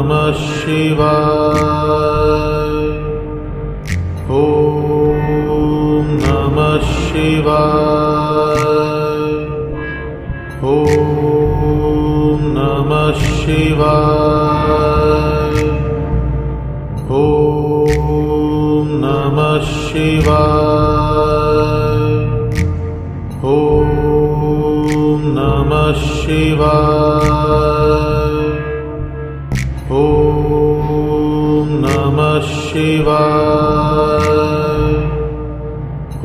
नमः शिवाय। ॐ नमः शिवाय। ॐ नमः शिवाय। ॐ नमः शिवाय। ॐ नमः शिवाय। ॐ नमः शिवाय। ॐ नमः शिवाय।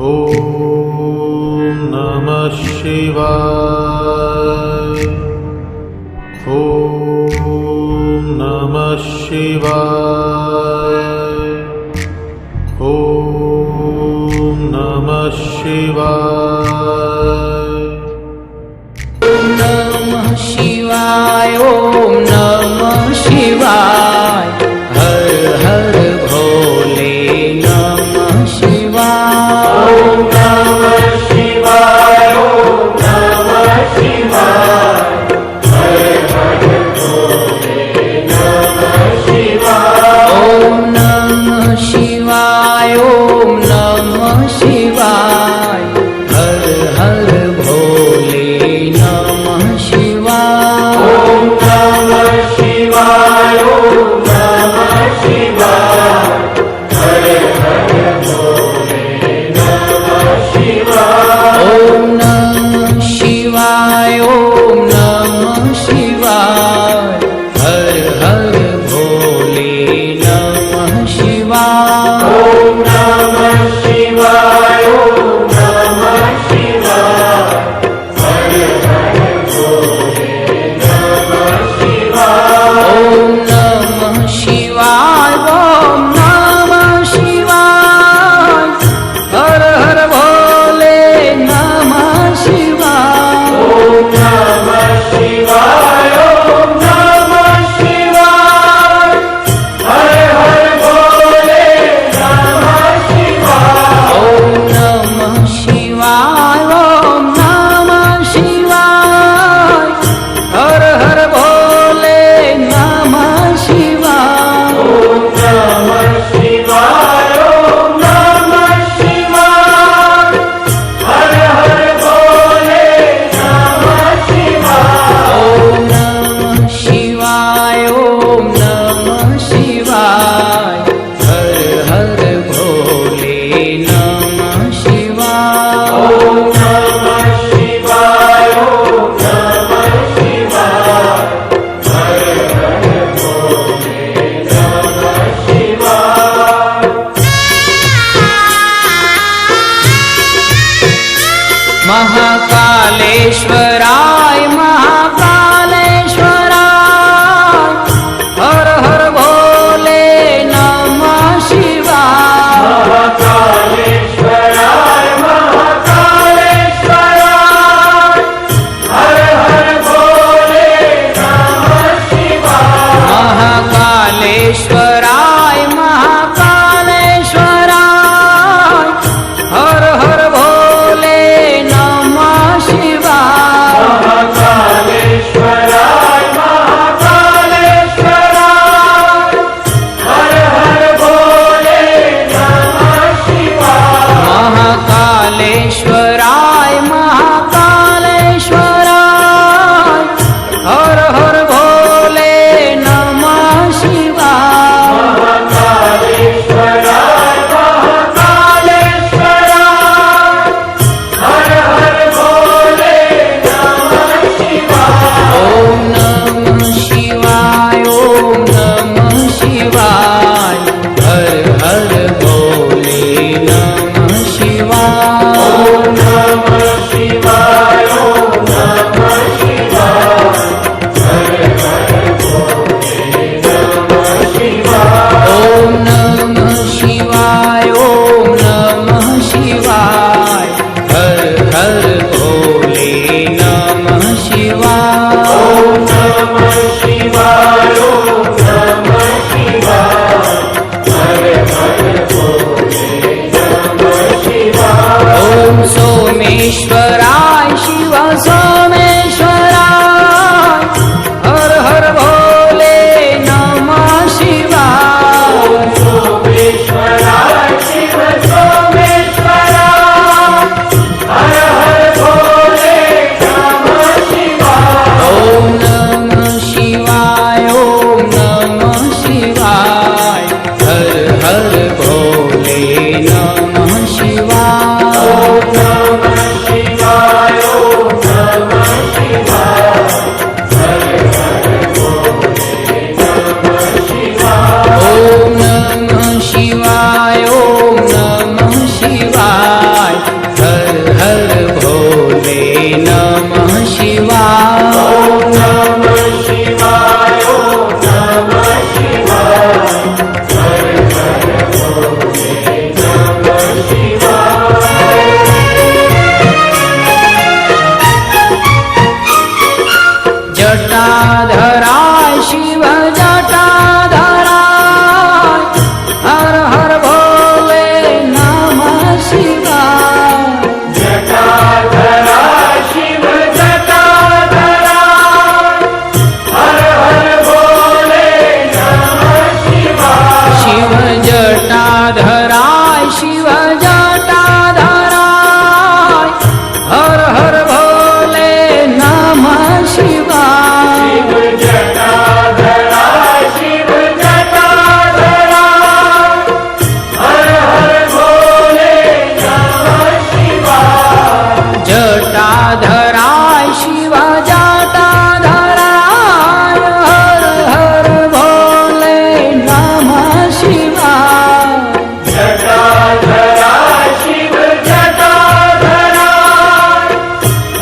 ॐ नमः शिवाय। ॐ नमः शिवाय। नमः शिवाय। ॐ नमः शिवाय। हर हर भोले नमः शिवाय। ॐ नमः शिवाय। ॐ नमः शिवाय। हर हर भोले नमः शिवाय। ॐ नमः शिवाय। ॐ नमः शिवाय। हर हर भोले नमः शिवाय। ॐ नमः जटाधराय शिव जटाधराय हर हर भोले नमः शिवाय जटाधरा शिव जटाधरा हर हर भोले नमः शिवाय शिव जटाधराय शिव जटाधराय हर हर भोले नमः शिवाय शिव जटाधरा शिव जटाधरा हर हर भोले नमः शिवाय जटाधराय शिव जटाधराय हर हर भोले नमः शिवाय जटाधरा शिव जटाधरा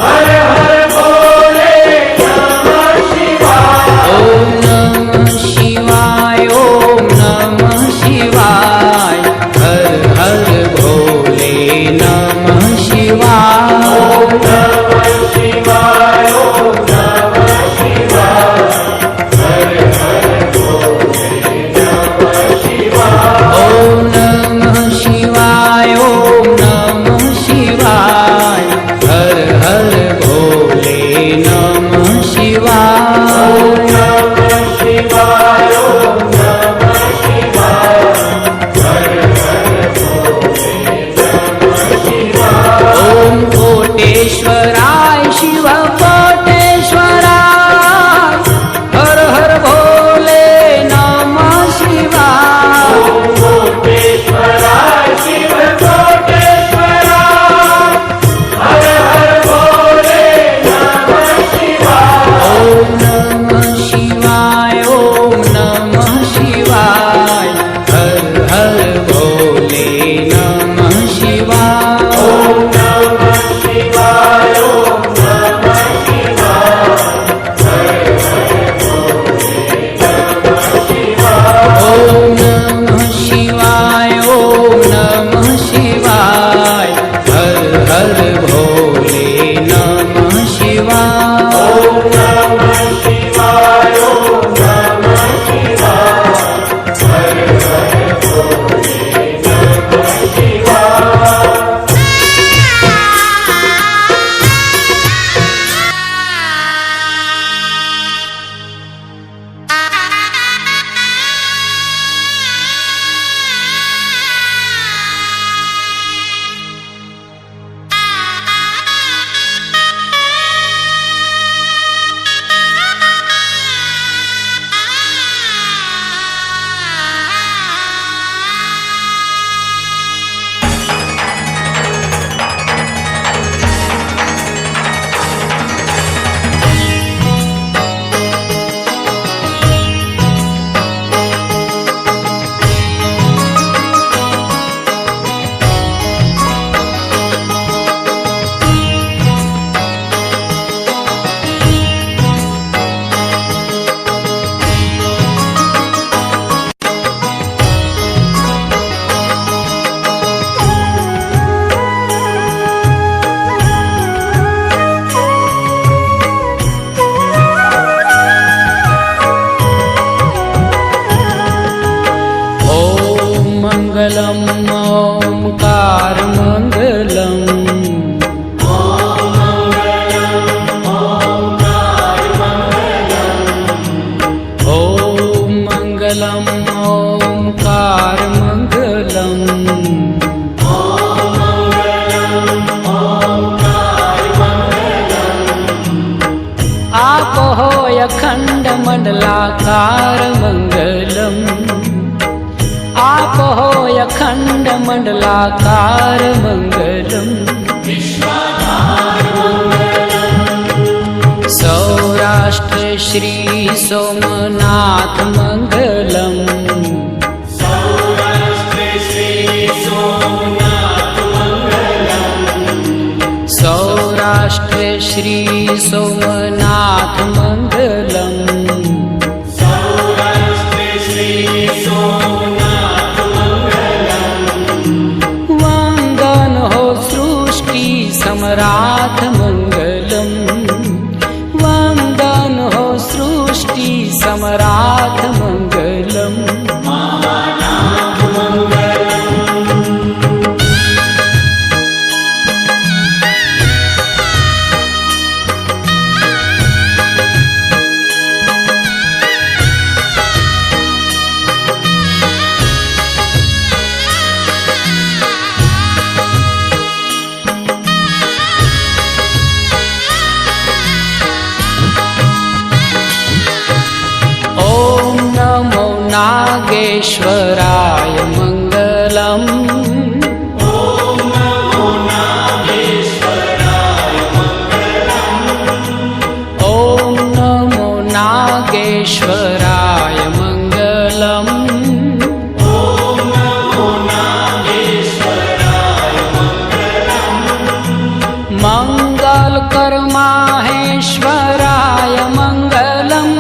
हर हर भोले नमः शिवाय ओम नमः शिवाय ओम नमः शिवाय हर हर भोले नमः शिवाय ओम नमः शिवाय ओम नमः शिवाय हर हर भोले नमः शिवाय ओम नमः शिवाय ओम नमः शिवाय हर हर भोले नमः शिवाय ओम नमः शिवाय ओम नमः शिवाय हर हर भोले नमः शिवाय ओम कोटेश्वराय शिव कोटेश्वराय हर हर भोले नमः शिवाय ओम कोटेश्वराय शिव कोटेश्वराय हर हर भोले नमः शिवाय ओम नमः शिवाय ओम नमः शिवाय हर हर भोले नमः शिवाय ओम नमः शिवाय ओम नमः शिवाय हर हर भोले नमः शिवाय ओम नमः शिवाय ओम नमः शिवाय हर हर भोले नमः शिवाय ओम नमः शिवाय ओम नमः शिवाय हर हर भोले नमः शिवाय ओम मंगलम ओंकार मंगलम ओम मंगलम ओंकार मंगलम आप हो अखंड मंडलाकार मंगलम आप हो अखंड मंडलाकार मंगलम सौराष्ट्र श्री सोमनाथ मंगलम सौराष्ट्र श्री सोमनाथ मंगलम वंदन हो सृष्टि सम्राट मंगलम वंदन हो समराथ मंगलम। नागेश्वराय मंगलम। ॐ नमो नागेश्वराय मंगलम्। ॐ नमो नागेश्वराय मंगलम। ॐ नमो नागेश्वराय मंगलम्। मंगलकर माहेश्वराय मंगलम।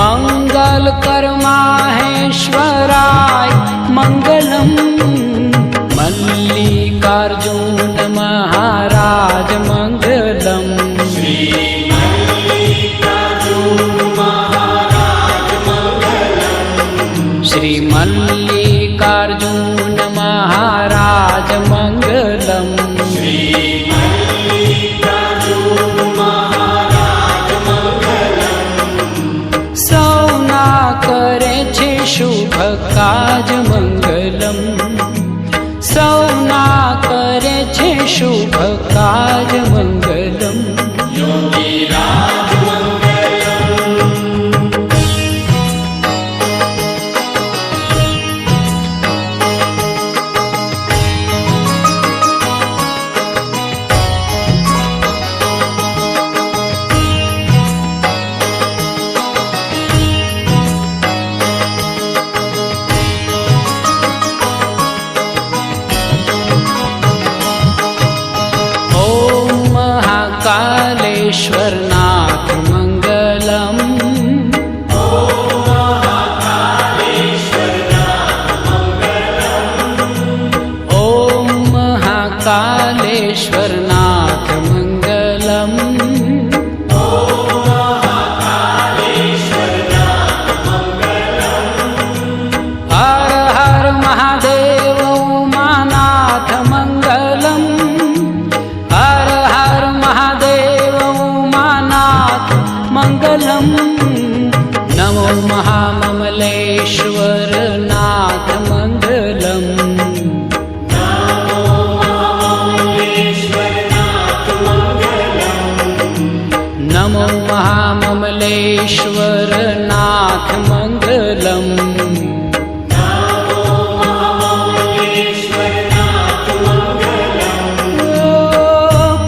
मंगलकर माहेश्वराय मंगलम। मल्लिकार्जुन महाराज मंगलम। श्री मल्लिकार्जुन महाराज मंगलम्। श्री मल्लिकार्जुन महाराज मंगलम। श्री मल्लिकार्जुन महाराज मंगलम्। सौना करे छे शुभ काज मंगलम। सौना करे छे शुभ काज मंगलम। योगीराज मंगलम्। महाकालेश्वरनाथ मंगलम। ॐ महाकालेश्वरनाथ मंगलम। हर हर महादेव उमानाथ मंगलम। हर हर महादेव उमानाथ मंगलम। नमो महाममलेश्वर नाथ मंगलम। नमो महाममलेश्वर नाथ मंगलम।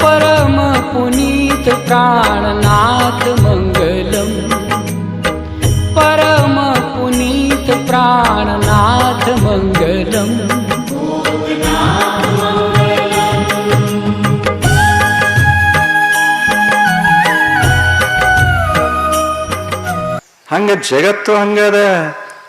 परम पुनीत प्राणनाथ मंगलम। परम पुनीत प्राणनाथ मंगलम। ಹಂಗ ಜಗತ್ತು ಹಂಗದ.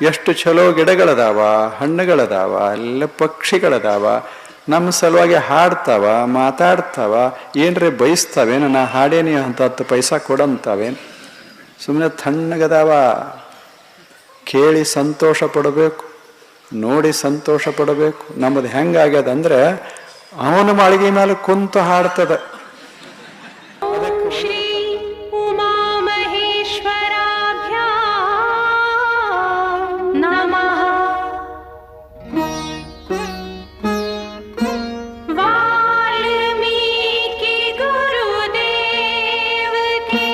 ಎಷ್ಟು ಚಲೋ ಗಿಡಗಳದಾವ, ಹಣ್ಣುಗಳದಾವ, ಎಲ್ಲ ಪಕ್ಷಿಗಳದಾವ. ನಮ್ಮ ಸಲುವಾಗಿ ಹಾಡ್ತಾವ, ಮಾತಾಡ್ತಾವ, ಏನ್ರಿ ಬಯಸ್ತಾವೇನು, ನಾ ಹಾಡೇನಿ ಅಂತ 10 ಪೈಸಾ ಕೊಡಂತಾವೇನು. ಸುಮ್ಮನೆ ತಣ್ಣಗದಾವ. ಕೇಳಿ ಸಂತೋಷ ಪಡಬೇಕು, ನೋಡಿ ಸಂತೋಷ ಪಡಬೇಕು. ನಮ್ಮದು ಹೆಂಗಾಗ್ಯದಂದ್ರೆ ಅವನ ಮಾಳಿಗೆ ಮೇಲೆ ಕುಂತು ಹಾಡ್ತದ. श्री उमा महेश्वराभ्यां नमः। वाल्मीकि गुरुदेव के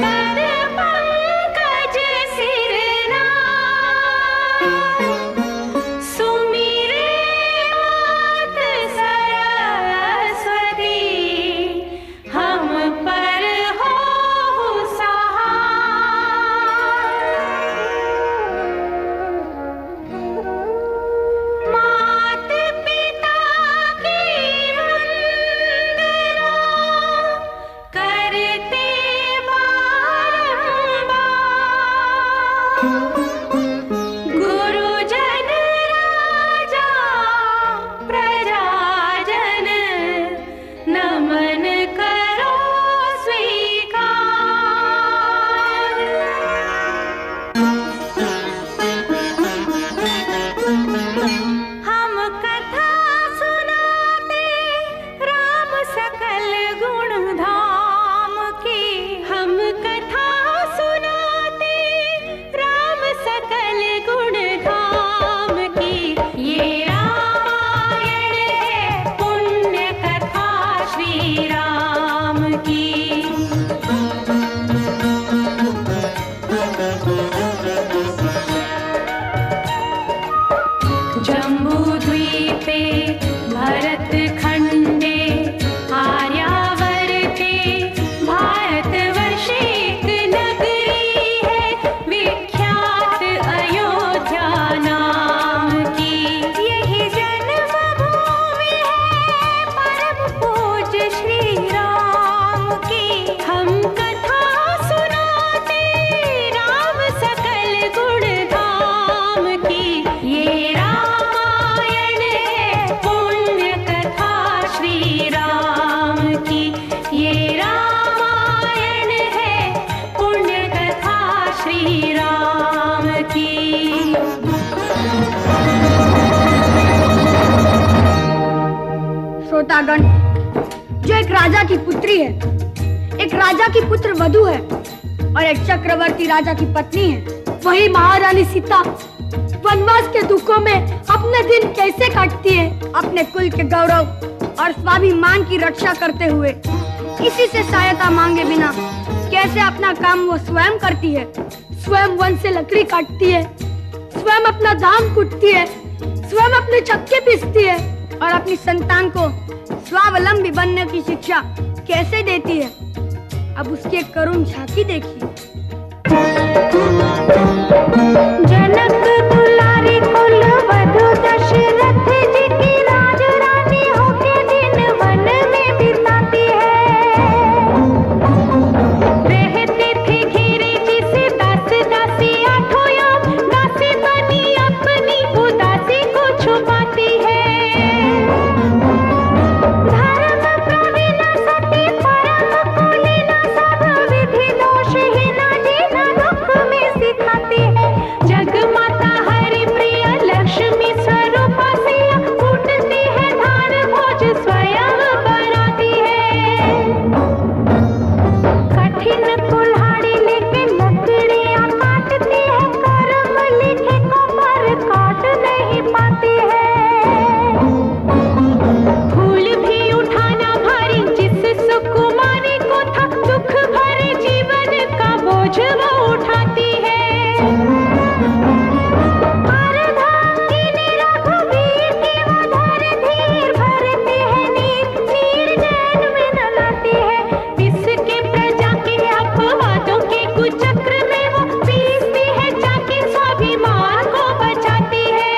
पद पंकज सिरनाथ। सुमिरे मात सरस्वती देवतागण, जो एक राजा की पुत्री है, एक राजा की पुत्र वधू है और एक चक्रवर्ती राजा की पत्नी है, वही महारानी सीता वनवास के दुखों में अपने दिन कैसे काटती है, अपने कुल के गौरव और स्वाभिमान की रक्षा करते हुए, किसी से सहायता मांगे बिना कैसे अपना काम वो स्वयं करती है। स्वयं वन से लकड़ी काटती है, स्वयं अपना धान कूटती है, स्वयं अपने चक्के पीसती है और अपनी संतान को स्वावलंबी बनने की शिक्षा कैसे देती है। अब उसकी एक करुण झांकी देखिए। जनक दुलारी कुल वधु दशरथ जी की राज रानी होके दिन वन में बिताती है। रहती थी घिरी जिसे दास दासी आठों याम, दासी बनी अपनी उदासी को छुपाती है। धर्म प्रवीण सती परम कुलीन सब विधि दोषहीन जीना दुख में सिखाती है। जग माता हरि प्रिय लक्ष्मी स्वरूप सिया, फूटती है धार भोज स्वयं बनाती है। कठिन कुल्हाड़ी लेके लकड़ियां काटती है, कर्म लिखे को पर काट नहीं पाती है। फूल भी उठाना भारी जिस सुकुमारी को था, दुख भरे जीवन का बोझ वो उठाती है। अर्धांगिनी रघुवीर की वो धर धीर भरती है नीर, नीर नैन में न लाती है। इसके प्रजा के अपवादों के कुचक्र में वो पीसती है, जाके स्वाभिमान को बचाती है।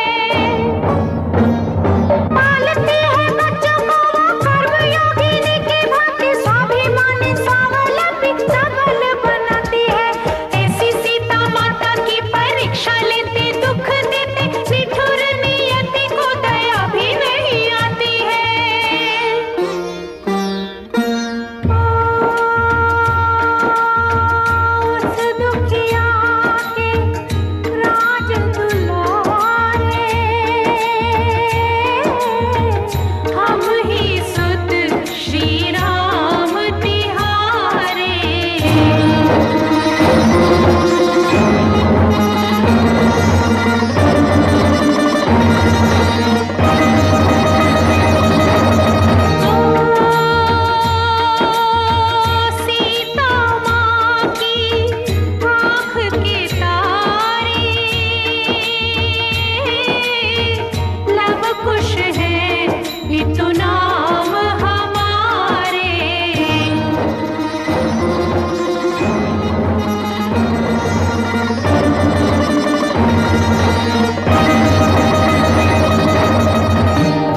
पालती है बच्चों को वो कर्मयोगिनी की भांति, स्वाभिमानी स्वावलंबी सबल बनाती है। ऐसी सीता माता की परीक्षा लेते, दुख देते, निठुर नियति को दया भी नहीं आती है। उस दुखिया के राज दुलारे, हम ही सुत श्री राम तिहारे। सीता माँ की आँख के तारे, लव कुश है इतु नाम हमारे।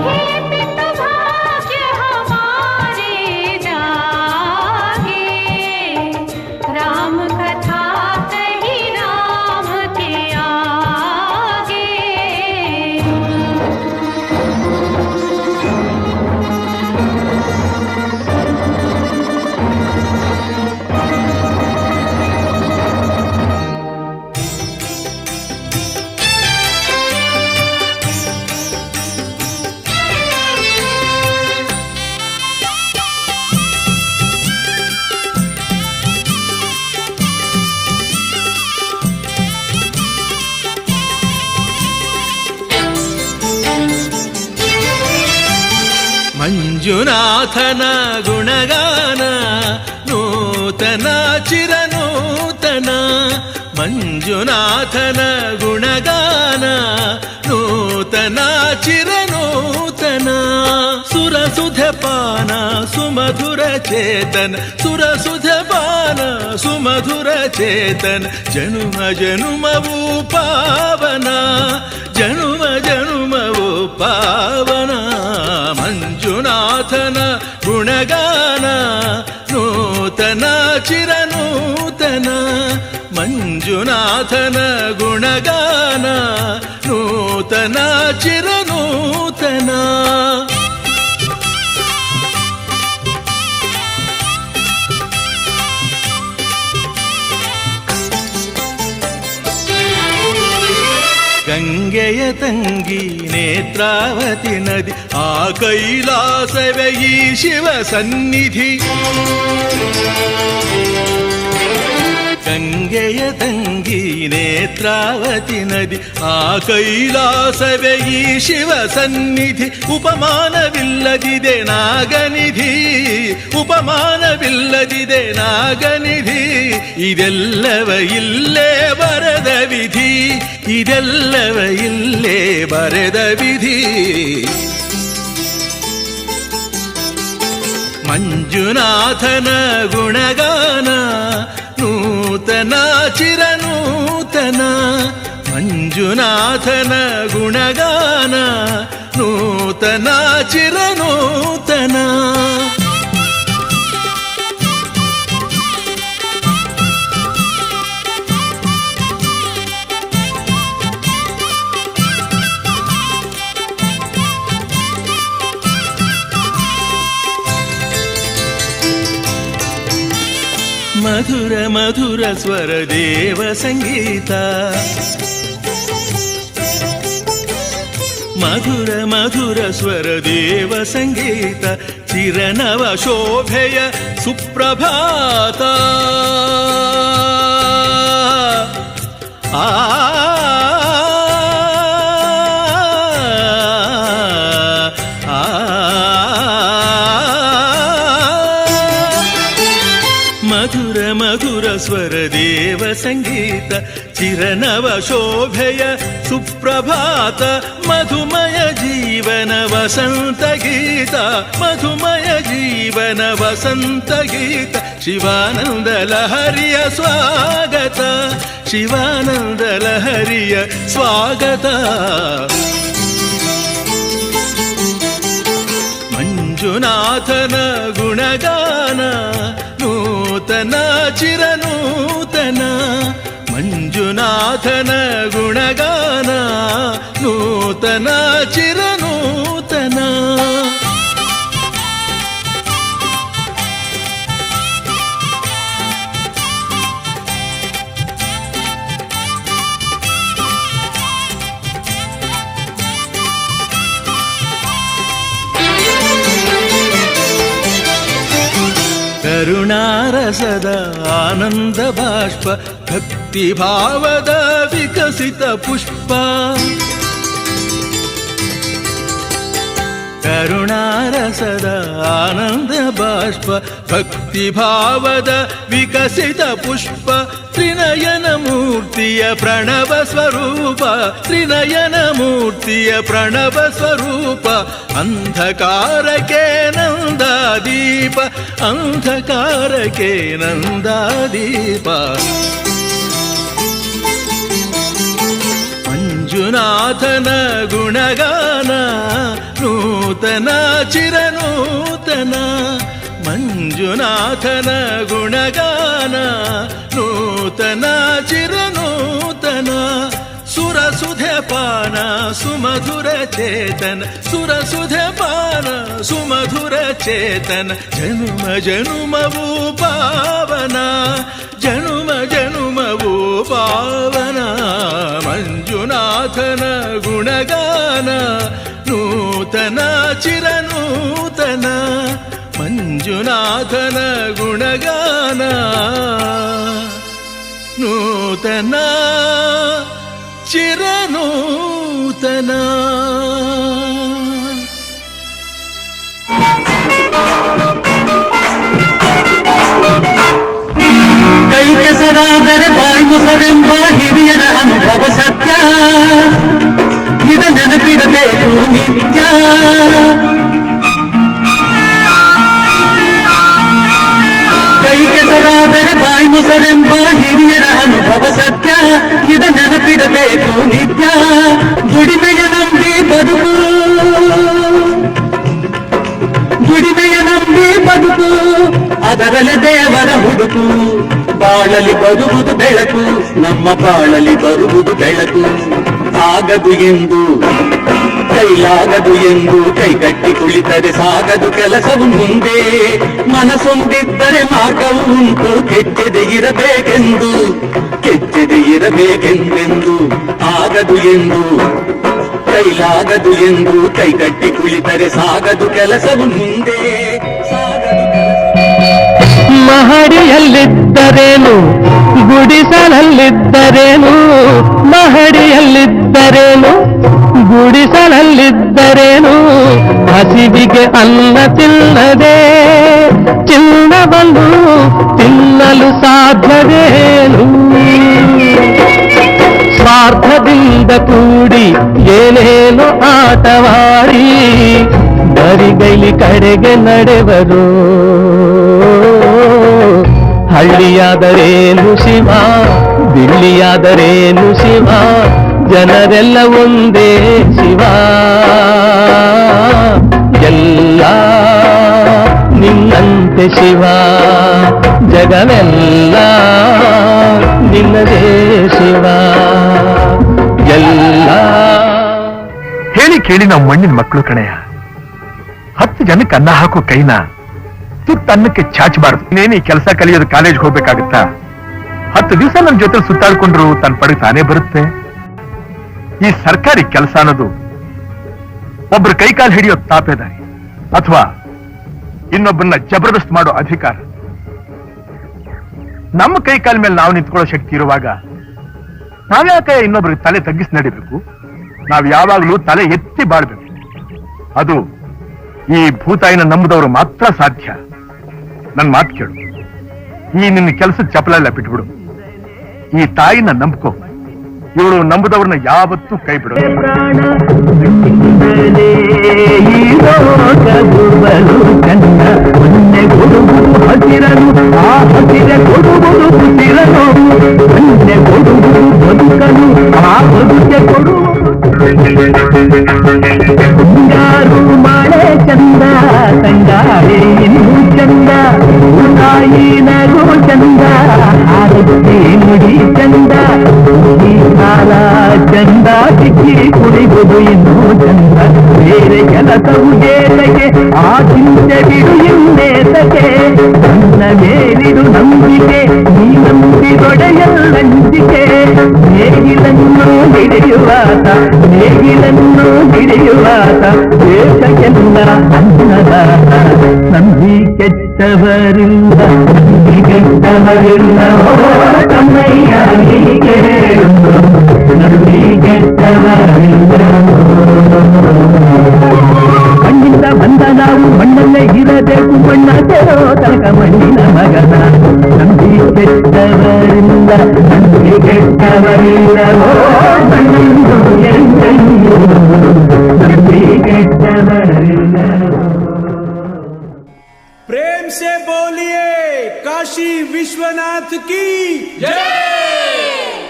हे पितु भाग्य हमारे जागे, राम कथा कही राम के आगे। ಮಂಜುನಾಥನ ಗುಣಗಾನ ನೂತನ ಚಿರನೂತನ, ಮಂಜುನಾಥನ ಗುಣಗಾನ ನೂತನ ಚಿರನೂತನ. ಸುರಸುಧಪಾನ ಸುಮಧುರ ಚೇತನ, ಸುರಸುಧಪಾನ ಸುಮಧುರ ಚೇತನ, ಜನುಮ ಜನುಮವು ಪಾವನ, ಜನುಮ ಜನುಮವು ಪಾವನ. ಮಂಜುನಾಥನ ಗುಣಗಾನ ನೂತನ ಚಿರನೂತನ, ಮಂಜುನಾಥನ ಗುಣಗಾನ ನೂತನ ಚಿರನೂತನ. ಗಂಗ ಗಂಗೆಯ ತಂಗಿ ನೇತ್ರಾವತಿ ನದಿ ಆ ಕೈಲಾಸವೇ ಈ ಶಿವ ಸನ್ನಿಧಿ. ಗಂಗೆಯ ತಂಗಿ ನೇತ್ರಾವತಿ ನದಿ ಆ ಕೈಲಾಸವೇ ಈ ಶಿವ ಸನ್ನಿಧಿ. ಉಪಮಾನವಿಲ್ಲದಿದೆ ನಾಗನಿಧಿ, ಉಪಮಾನವಿಲ್ಲದಿದೆ ನಾಗನಿಧಿ. ಇದೆಲ್ಲವ ಇಲ್ಲೇ ಬರೆದ ವಿಧಿ, ಇದೆಲ್ಲವ ಇಲ್ಲೇ ಬರೆದ ವಿಧಿ. ಮಂಜುನಾಥನ ಗುಣಗಾನ ನೂತನ ಚಿರನೂತನ. ಮಂಜುನಾಥನ ಗುಣಗಾನ ನೂತನ ಚಿರನೂತನ. ಮಧುರ ಮಧುರ ಸ್ವರ ದೇವ ಸಂಗೀತ, ಮಧುರ ಮಧುರ ಸ್ವರ ದೇವ ಸಂಗೀತ. ಚಿರನವ ಶೋಭೆಯ ಸುಪ್ರಭಾತ. ಆ ಮಧುರ ಮಧುರ ಸ್ವರ ದೇವ ಸಂಗೀತ. ಚಿರನವ ಶೋಭೆಯ ಸುಪ್ರಭಾತ. ಮಧುಮಯ ಜೀವನ ವಸಂತ ಗೀತ, ಮಧುಮಯ ಜೀವನ ವಸಂತ ಗೀತ. ಶಿವಾನಂದ ಲಹರಿಯ ಸ್ವಾಗತ, ಶಿವಾನಂದ ಲಹರಿಯ ಸ್ವಾಗತ. ಮಂಜುನಾಥನ ಗುಣಗಾನ ನೂತನ ಚಿರನೂತನ. ಮಂಜುನಾಥನ ಗುಣಗಾನ ನೂತನ ಚಿರನೂತನ. ಕರುಣಾರಸದ ಆನಂದ ಬಾಷ್ಪ, ಭಕ್ತಿ ಭಾವದ ವಿಕಸಿತ ಪುಷ್ಪ. ಕರುಣಾರಸದ ಆನಂದ ಬಾಷ್ಪ, ಭಕ್ತಿ ಭಾವದ ವಿಕಸಿತ ಪುಷ್ಪ. ತ್ರಿನಯನ ಮೂರ್ತಿಯ ಪ್ರಣವ ಸ್ವರೂಪ, ತ್ರಿನಯನ ಮೂರ್ತಿಯ ಪ್ರಣವ ಸ್ವರೂಪ. ಅಂಧಕಾರಕ್ಕೆ ನಂದಾದೀಪ, ಅಂಧಕಾರಕ್ಕೆ ನಂದಾದೀಪ. ಮಂಜುನಾಥನ ಗುಣಗಾನ ನೂತನ ಚಿರನೂತನ. ಮಂಜುನಾಥನ ಗುಣಗಾನ ನೂತನ ಚಿರನೂತನ. ಸುರಸುಧೆ ಪಾನ ಸುಮಧುರ ಚೇತನ, ಸುರಸುಧೆ ಪಾನ ಸುಮಧುರ ಚೇತನ. ಜನುಮ ಜನುಮವು ಪಾವನ, ಜನುಮ ಜನುಮವು ಪಾವನ. ಮಂಜುನಾಥನ ಗುಣಗಾನ ನೂತನ ಚಿರನೂತನ. ಮಂಜುನಾಥನ ಗುಣಗಾನ ನೂತನ ಚಿರನೂತನ. ಕೈ ಕೆಸರಾದರೆ ಬಾಯಿ ಮೊಸರೆಂಬ ಹಿರಿಯರ ಅನುಭವ ಸತ್ಯ. ಇದ ನೆನಪಿಡಬೇಕು ನಿತ್ಯ. ಕೈ ಕೆಸರಾದರೆ ಬಾಯಿ ಮೊಸರೆಂಬ ಹಿರಿಯರ ಅನುಭವ ಸತ್ಯ. ಇದ ನೆನಪಿಡಬೇಕು ನಿತ್ಯ. ದುಡಿಮೆಯ ನಂಬಿ ಬದುಕು, ದುಡಿಮೆಯ ನಂಬಿ ಬದುಕು, ಅದರಲ್ಲಿ ದೇವರ ಹುಡುಕು. ಬಾಳಲಿ ಬರುವುದು ಬೆಳಕು, ನಮ್ಮ ಬಾಳಲಿ ಬರುವುದು ಬೆಳಕು. ಆಗದು ಎಂದು ಕೈಲಾಗದು ಎಂದು ಕೈಗಟ್ಟಿ ಕುಳಿತರೆ ಸಾಗದು ಕೆಲಸವು ಮುಂದೆ. ಮನಸೊಂದಿದ್ದರೆ ಮಾರ್ಗವು ಉಂಟು, ಕೆಚ್ಚದೆ ಇರಬೇಕೆಂದು, ಕೆಚ್ಚದೆ ಇರಬೇಕೆಂದೆಂದು. ಆಗ ಕೈಲಾಗದು ಎಂದು ಕೈಲಾಗದು ಎಂದು ಕೈಕಟ್ಟಿ ಕುಳಿತರೆ ಸಾಗದು ಕೆಲಸವು ಮುಂದೆ ಸಾಗದು ಕೆಲಸ. ಮಹಡಿಯಲ್ಲಿದ್ದರೇನು ಗುಡಿಸಲಲ್ಲಿದ್ದರೇನು ಮಹಡಿಯಲ್ಲಿದ್ದರೇನು ಗುಡಿಸಲಲ್ಲಿದ್ದರೇನು ಹಸಿವಿಗೆ ಅನ್ನ ತಿನ್ನದೆ ಚಿನ್ನವನ್ನು ತಿನ್ನಲು ಸಾಧ್ಯವೇನು ಸ್ವಾರ್ಥದಿಂದ ಕೂಡಿ ಏನೇನು ಆಟವಾಡಿ ಬರಿಗೈಲಿ ಕಡೆಗೆ ನಡೆವರು ಹಳ್ಳಿಯಾದರೇನು ಶಿವ ದಿಳ್ಳಿಯಾದರೇನು ಶಿವ ಜನರೆಲ್ಲ ಒಂದೇ ಶಿವ ಎಲ್ಲ ನಿನ್ನಂತೆ ಶಿವ ಜಗವೆಲ್ಲ ನಿನ್ನದೇ ಶಿವ ಎಲ್ಲ ಹೇಳಿ ಕೇಳಿ ನಾವು ಮಣ್ಣಿನ ಮಕ್ಕಳು ಕಣೆಯ 10 ಜನಕ್ಕೆ ಅನ್ನ ಹಾಕೋ ಕೈನ ತುತ್ತನ್ನಕ್ಕೆ ಚಾಚಬಾರದು. ನೀನು ಈ ಕೆಲಸ ಕಲಿಯೋದು ಕಾಲೇಜ್ಗೆ ಹೋಗ್ಬೇಕಾಗತ್ತಾ? 10 ದಿವಸ ನನ್ನ ಜೊತೆ ಸುತ್ತಾಡ್ಕೊಂಡ್ರು ತನ್ನ ಪಡೆಗೆ ತಾನೇ ಬರುತ್ತೆ. ಈ ಸರ್ಕಾರಿ ಕೆಲಸ ಅನ್ನೋದು ಒಬ್ರು ಕೈಕಾಲು ಹಿಡಿಯೋ ತಾಪೇದಾರಿ ಅಥವಾ ಇನ್ನೊಬ್ಬರನ್ನ ಜಬರ್ದಸ್ತ್ ಮಾಡೋ ಅಧಿಕಾರ. ನಮ್ಮ ಕೈಕಾಲ ಮೇಲೆ ನಾವು ನಿಂತ್ಕೊಳ್ಳೋ ಶಕ್ತಿ ಇರುವಾಗ ನಾವ್ಯಾಕೆ ಇನ್ನೊಬ್ರಿಗೆ ತಲೆ ತಗ್ಗಿಸಿ ನಡಿಬೇಕು? ನಾವ್ ಯಾವಾಗ್ಲೂ ತಲೆ ಎತ್ತಿ ಬಾಳ್ಬೇಕು. ಅದು ಈ ಭೂತಾಯಿನ ನಂಬುದವರು ಮಾತ್ರ ಸಾಧ್ಯ. ನನ್ ಮಾತು ಕೇಳು, ಈ ನಿನ್ನ ಕೆಲಸದ ಚಪಲೆಲ್ಲ ಬಿಟ್ಬಿಡು. ಈ ತಾಯಿನ ನಂಬ್ಕೋ. ಇವಳು ನಂಬುದವ್ರನ್ನ ಯಾವತ್ತೂ ಕೈ ಬಿಡು. ಹಸಿರನು ಆ ಹಸಿರೆ ಕೊಡುವುದು ಹುಸಿರನು ಕನ್ನೆ ಕೊಡುವುದು ಬದುಕನು ಆ ಬದುಕೆ ಕೊಡುವುದು ಮುಂಗಾರು ಮಳೆ ಚಂದ ತಂಗಾಳಿ ಇನ್ನೂ ಚಂದ ತಾಯಿ ನಗು ಚಂದ ಆರತಿ ನುಡಿ ಚಂದ ಈ ಕಾಲ ಚಂದ ಸಿಕ್ಕಿ ಕುಡಿಯುವುದು ಇನ್ನೂ ಚಂದ ಬೇರೆ ಕೆಲಸವು ಏತಕ್ಕೆ ಆ ಚಿಂತೆ ಬಿಡು ಇನ್ನೇತಕ್ಕೆ ನನ್ನ ಮೇಲಿಡು ನಂಬಿಕೆ ನೀ ನಂಬಿದೊಡೆಯಲ್ಲಂಜಿಕೆ ನೇಗಿಲನ್ನು ಹಿಡಿಯುವಾತ ನೇಗಿಲನ್ನು ಹಿಡಿಯುವಾತ ದೇಶಕ್ಕೆಲ್ಲ ಅನ್ನದಾತ ನಂಬಿ ಕೆಟ್ಟವರಿಲ್ಲ ನಂಬಿ ಕೆಟ್ಟವರಿಲ್ಲ ತಮ್ಮಯ್ಯ ಹೀಗೆ ನಂಬಿ ಕೆಟ್ಟವರಿಲ್ಲ. ಮಣ್ಣಿಂದ ಬಂದ ನಾವು ಮಣ್ಣಲ್ಲೇ ಇರಬೇಕು ಮಣ್ಣ ತೆರೋ ತನಕ ಮಣ್ಣಿನ ಮಗನ ನಂಬಿ ಕೆಟ್ಟವರಿಲ್ಲ ನಂಬಿ ಕೆಟ್ಟವರಿಲ್ಲ ಮಣ್ಣನ್ನು ಎಂದೆಂದು ನಂಬಿ ಕೆಟ್ಟವರಿಲ್ಲ. प्रेम से बोलिए काशी विश्वनाथ की जय,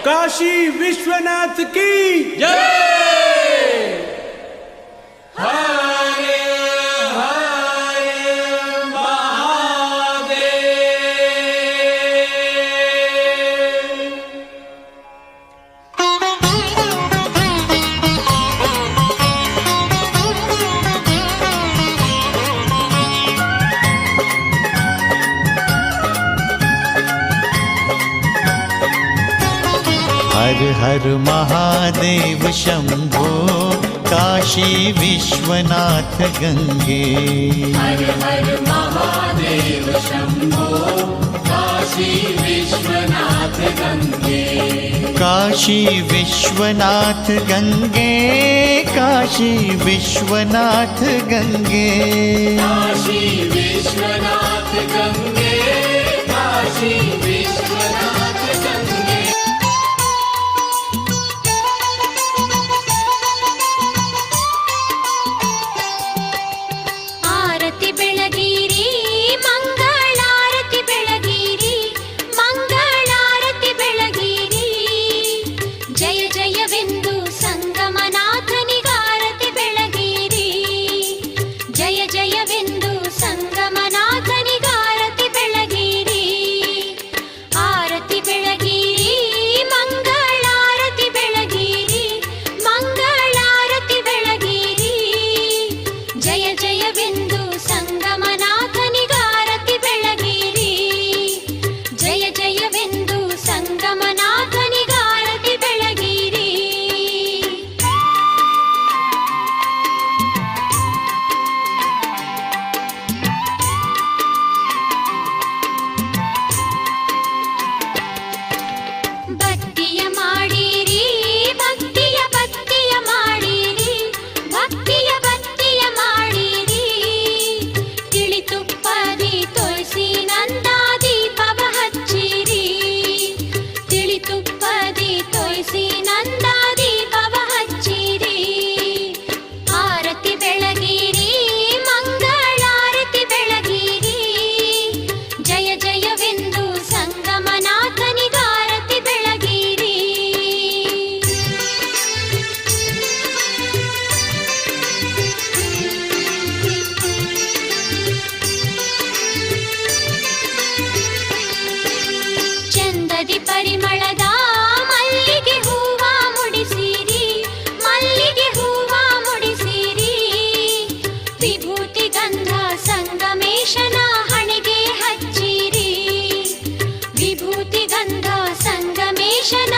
काशी विश्वनाथ की जय. हरे हरे महादेव. हर हर महादेव शंभो काशी विश्वनाथ गंगे. हर हर महादेव शंभो काशी विश्वनाथ गंगे. काशी विश्वनाथ गंगे काशी विश्वनाथ गंगे. काशी विश्वनाथ गंगे काशी विश्वनाथ गंगे. ಆರತಿ ಬೆಳಗಿರಿ ಮಂಗಳಾರತಿ ಬೆಳಗಿರಿ ಮಂಗಳಾರತಿ ಬೆಳಗಿರಿ ಜಯ ಜಯವೆಂದು ಸಂಗಮನಾಥನಿಗಾರತಿ ಬೆಳಗಿರಿ ಜಯ ಜಯವೆಂದು ಸಂಗಮನಾಥನಿಗಾರತಿ ಬೆಳಗಿರಿ ಸುಗಂಧದಿ ಪರಿಮಳದ ಮಲ್ಲಿಗೆ ಹೂವ ಮುಡಿಸಿರಿ, ಮಲ್ಲಿಗೆ ಹೂವ ಮುಡಿಸಿರಿ. ವಿಭೂತಿ ಗಂಧ ಸಂಗಮೇಶನ ಹಣೆಗೆ ಹಚ್ಚಿರಿ, ವಿಭೂತಿ ಗಂಧ ಸಂಗಮೇಶನ